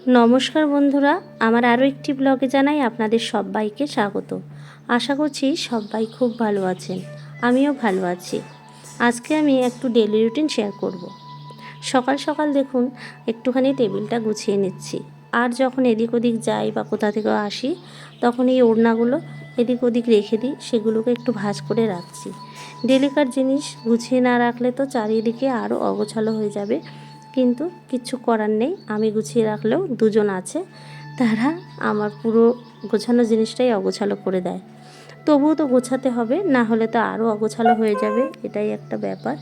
নমস্কার বন্ধুরা, আমার আরও একটি ব্লগে জানাই আপনাদের সবাইকে স্বাগত। আশা করছি সবাই খুব ভালো আছেন, আমিও ভালো আছি। আজকে আমি একটু ডেলি রুটিন শেয়ার করব। সকাল সকাল দেখুন একটুখানি টেবিলটা গুছিয়ে নিচ্ছি। আর যখন এদিক ওদিক যাই বা কোথা থেকে আসি তখন এই ওড়নাগুলো এদিক ওদিক রেখে দিই, সেগুলোকে একটু ভাঁজ করে রাখছি। ডেলিকার জিনিস গুছিয়ে না রাখলে তো চারিদিকে আরও অগোছালো হয়ে যাবে, কিন্তু কিচ্ছু করার নেই। আমি গুছিয়ে রাখলেও দুজন আছে, তারা আমার পুরো গোছানো জিনিসটাই অগোছালো করে দেয়। তবুও তো গোছাতে হবে, না হলে তো আরও অগোছালো হয়ে যাবে, এটাই একটা ব্যাপার।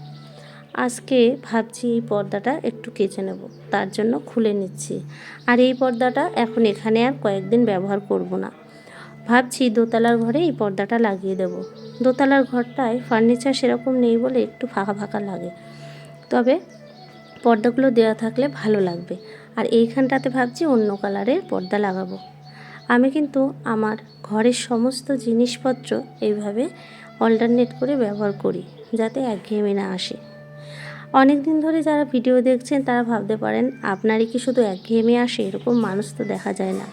আজকে ভাবছি এই পর্দাটা একটু কেচে নেব, তার জন্য খুলে নিচ্ছি। আর এই পর্দাটা এখন এখানে আর কয়েকদিন ব্যবহার করব না। ভাবছি দোতলার ঘরে এই পর্দাটা লাগিয়ে দেব। দোতলার ঘরটায় ফার্নিচার সেরকম নেই বলে একটু ফাঁকা ফাঁকা লাগে, তবে পর্দাগুলো দেওয়া থাকলে ভালো লাগবে। আর এইখানটাতে ভাবছি অন্য কালারের পর্দা লাগাবো। আমি কিন্তু আমার ঘরের সমস্ত জিনিসপত্র এইভাবে অল্টারনেট করে ব্যবহার করি, যাতে একঘেয়েমি না আসে। অনেক দিন ধরে যারা ভিডিও দেখছেন তারা ভাবতে পারেন আপনারই কি শুধু একঘেয়েমি আসে, এরকম মানুষ তো দেখা যায় না।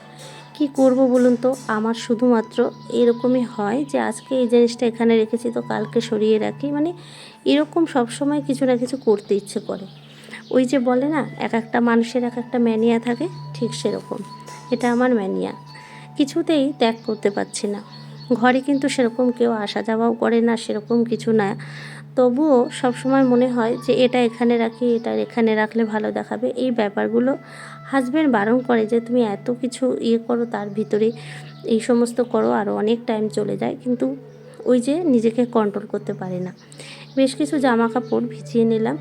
কি করব বলুন তো, আমার শুধুমাত্র এরকমই হয় যে আজকে এই জিনিসটা এখানে রেখেছি তো কালকে সরিয়ে রাখি, মানে এরকম সবসময় কিছু না কিছু করতে ইচ্ছে করে। ওই যে বলে না, এক একটা মানুষের এক একটা ম্যানিয়া থাকে, ঠিক সেরকম এটা আমার ম্যানিয়া। কিছুতেই ত্যাগ করতে পারছি না। ঘরে কিন্তু সেরকম কেউ আসা যাওয়াও করে না, সেরকম কিছু না। তবুও সবসময় মনে হয় যে এটা এখানে রাখি, এটা এখানে রাখলে ভালো দেখাবে। এই ব্যাপারগুলো হাজব্যান্ড বারণ করে যে তুমি এত কিছু করো, তার ভিতরে এই সমস্ত করো, আরও অনেক টাইম চলে যায়, কিন্তু ওই যে নিজেকে কন্ট্রোল করতে পারি না। বেশ কিছু জামা কাপড় ভিজিয়ে নিলাম,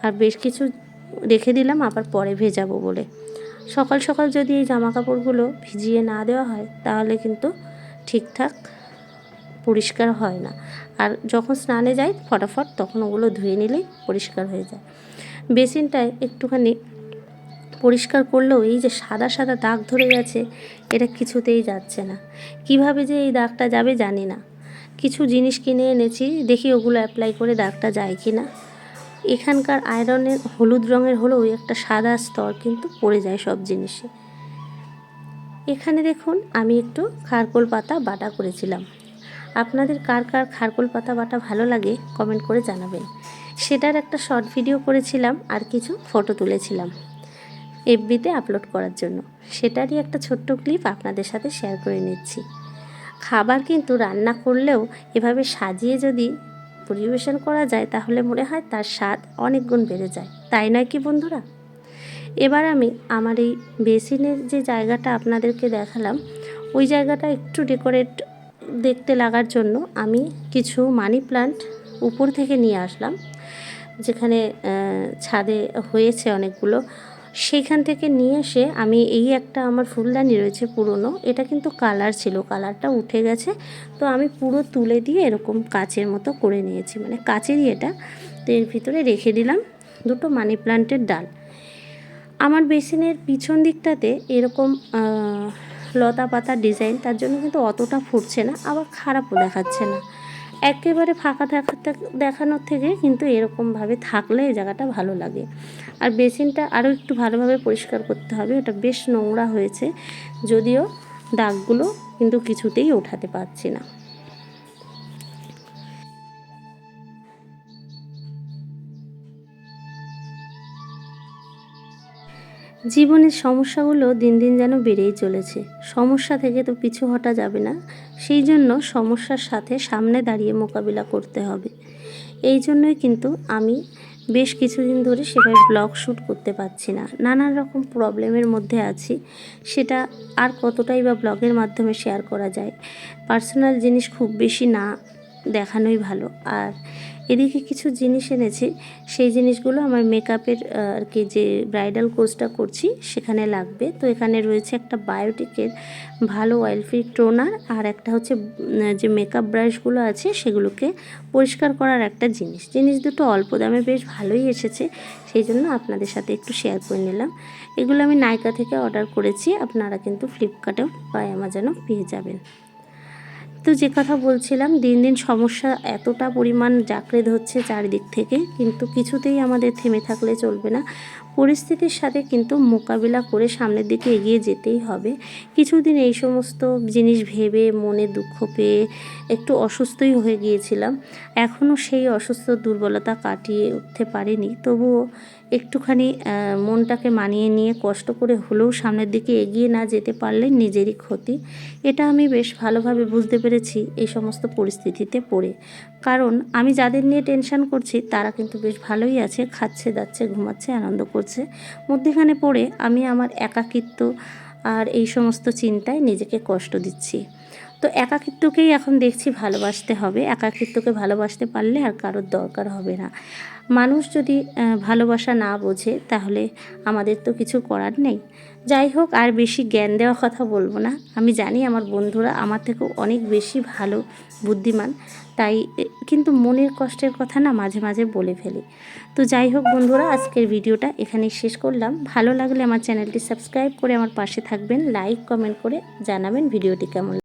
আর বেশ কিছু রেখে দিলাম আবার পরে ভেজাবো বলে। সকাল সকাল যদি এই জামা কাপড়গুলো ভিজিয়ে না দেওয়া হয় তাহলে কিন্তু ঠিকঠাক পরিষ্কার হয় না। আর যখন স্নানে যাই ফটাফট তখন ওগুলো ধুয়ে নিলেই পরিষ্কার হয়ে যায়। বেসিনটায় একটুখানি পরিষ্কার করলেও এই যে সাদা সাদা দাগ ধরে গেছে, এটা কিছুতেই যাচ্ছে না। কিভাবে যে এই দাগটা যাবে জানি না। কিছু জিনিস কিনে এনেছি, দেখি ওগুলো অ্যাপ্লাই করে দাগটা যায় কি না। এখানকার আয়রনের হলুদ রঙের হলেও একটা সাদা স্তর কিন্তু পড়ে যায় সব জিনিসে। এখানে দেখুন আমি একটু খারকোল পাতা বাটা করেছিলাম। আপনাদের কার কার খারকোল পাতা বাটা ভালো লাগে কমেন্ট করে জানাবেন। সেটার একটা শর্ট ভিডিও করেছিলাম, আর কিছু ফটো তুলেছিলাম এফবিতে আপলোড করার জন্য। সেটারই একটা ছোট্ট ক্লিপ আপনাদের সাথে শেয়ার করে নিচ্ছি। খাবার কিন্তু রান্না করলেও এভাবে সাজিয়ে যদি পরিবেশন করা যায় তাহলে মনে হয় তার স্বাদ অনেক গুণ বেড়ে যায়, তাই নয় কি বন্ধুরা? এবার আমি আমার এই বেসিনের যে জায়গাটা আপনাদেরকে দেখালাম, ওই জায়গাটা একটু ডেকোরেট দেখতে লাগার জন্য আমি কিছু মানি প্লান্ট উপর থেকে নিয়ে আসলাম, যেখানে ছাদে হয়েছে অনেকগুলো। সেইখান থেকে নিয়ে এসে আমি এই একটা আমার ফুলদানি রয়েছে পুরনো, এটা কিন্তু কালার ছিল, কালারটা উঠে গেছে, তো আমি পুরো তুলে দিয়ে এরকম কাচের মতো করে নিয়েছি, মানে কাচেরই এটা। তো এর ভিতরে রেখে দিলাম দুটো মানি প্লান্টের ডাল। আমার বেসিনের পিছন দিকটাতে এরকম লতা পাতার ডিজাইন, তার জন্য কিন্তু অতটা ফুটছে না, আবার খারাপও দেখাচ্ছে না। একেবারে ফাঁকা দেখানোর থেকে কিন্তু এরকমভাবে থাকলে এই জায়গাটা ভালো লাগে। আর বেসিনটা আরও একটু ভালোভাবে পরিষ্কার করতে হবে, ওটা বেশ নোংরা হয়েছে, যদিও দাগগুলো কিন্তু কিছুতেই ওঠাতে পারছি না। জীবনের সমস্যাগুলো দিন দিন যেন বেড়েই চলেছে। সমস্যা থেকে তো পিছু হটা যাবে না, সেই জন্য সমস্যার সাথে সামনে দাঁড়িয়ে মোকাবিলা করতে হবে। এই জন্যই কিন্তু আমি বেশ কিছুদিন ধরে সেভাবে ব্লগ শ্যুট করতে পারছি না, নানান রকম প্রবলেমের মধ্যে আছি। সেটা আর কতটাই বা ব্লগের মাধ্যমে শেয়ার করা যায়। পার্সোনাল জিনিস খুব বেশি না দেখানোই ভালো। আর এদিকে কিছু জিনিস এনেছি, সেই জিনিসগুলো আমার মেকআপের আর কি যে ব্রাইডাল কোর্সটা করছি সেখানে লাগবে। তো এখানে রয়েছে একটা বায়োটিকের ভালো অয়েল ফ্রি টোনার, আর একটা হচ্ছে যে মেকআপ ব্রাশগুলো আছে সেগুলোকে পরিষ্কার করার একটা জিনিস দুটো অল্প দামে বেশ ভালোই এসেছে, সেই জন্য আপনাদের সাথে একটু শেয়ার করে নিলাম। এগুলো আমি নাইকা থেকে অর্ডার করেছি, আপনারা কিন্তু ফ্লিপকার্টেও বা অ্যামাজনেও পেয়ে যাবেন। তো যে কথা বলছিলাম, দিন দিন সমস্যা এতটা পরিমাণ জাঁকড়ে ধরছে চারিদিক থেকে, কিন্তু কিছুতেই আমাদের থেমে থাকলে চলবে না। পরিস্থিতির সাথে কিন্তু মোকাবিলা করে সামনের দিকে এগিয়ে যেতেই হবে। কিছুদিন এই সমস্ত জিনিস ভেবে মনে দুঃখ পেয়ে একটু অসুস্থই হয়ে গিয়েছিলাম। এখনও সেই অসুস্থ দুর্বলতা কাটিয়ে উঠতে পারিনি, তবুও একটুখানি মনটাকে মানিয়ে নিয়ে কষ্ট করে হলেও সামনের দিকে এগিয়ে না যেতে পারলে নিজেরই ক্ষতি। এটা আমি বেশ ভালোভাবে বুঝতে পেরেছি এই সমস্ত পরিস্থিতিতে পড়ে। কারণ আমি যাদের নিয়ে টেনশন করছি তারা কিন্তু বেশ ভালোই আছে, খাচ্ছে দাচ্ছে ঘুমাচ্ছে আনন্দ করছে। মধ্যেখানে পড়ে আমি আমার একাকিত্ব আর এই সমস্ত চিন্তায় নিজেকে কষ্ট দিচ্ছি। তো একাকিত্বকেই এখন দেখছি ভালোবাসতে হবে। একাকিত্বকে ভালোবাসতে পারলে আর কারোর দরকার হবে না। মানুষ যদি ভালোবাসা না বোঝে তাহলে আমাদের তো কিছু করার নেই। যাই হোক, আর বেশি জ্ঞান দেওয়া কথা বলবো না। আমি জানি আমার বন্ধুরা আমার থেকেও অনেক বেশি ভালো বুদ্ধিমান, তাই কিন্তু মনের কষ্টের কথা না মাঝে মাঝে বলে ফেলি। তো যাই হোক বন্ধুরা, আজকের ভিডিওটা এখানেই শেষ করলাম। ভালো লাগলে আমার চ্যানেলটি সাবস্ক্রাইব করে আমার পাশে থাকবেন, লাইক কমেন্ট করে জানাবেন ভিডিওটি কেমন।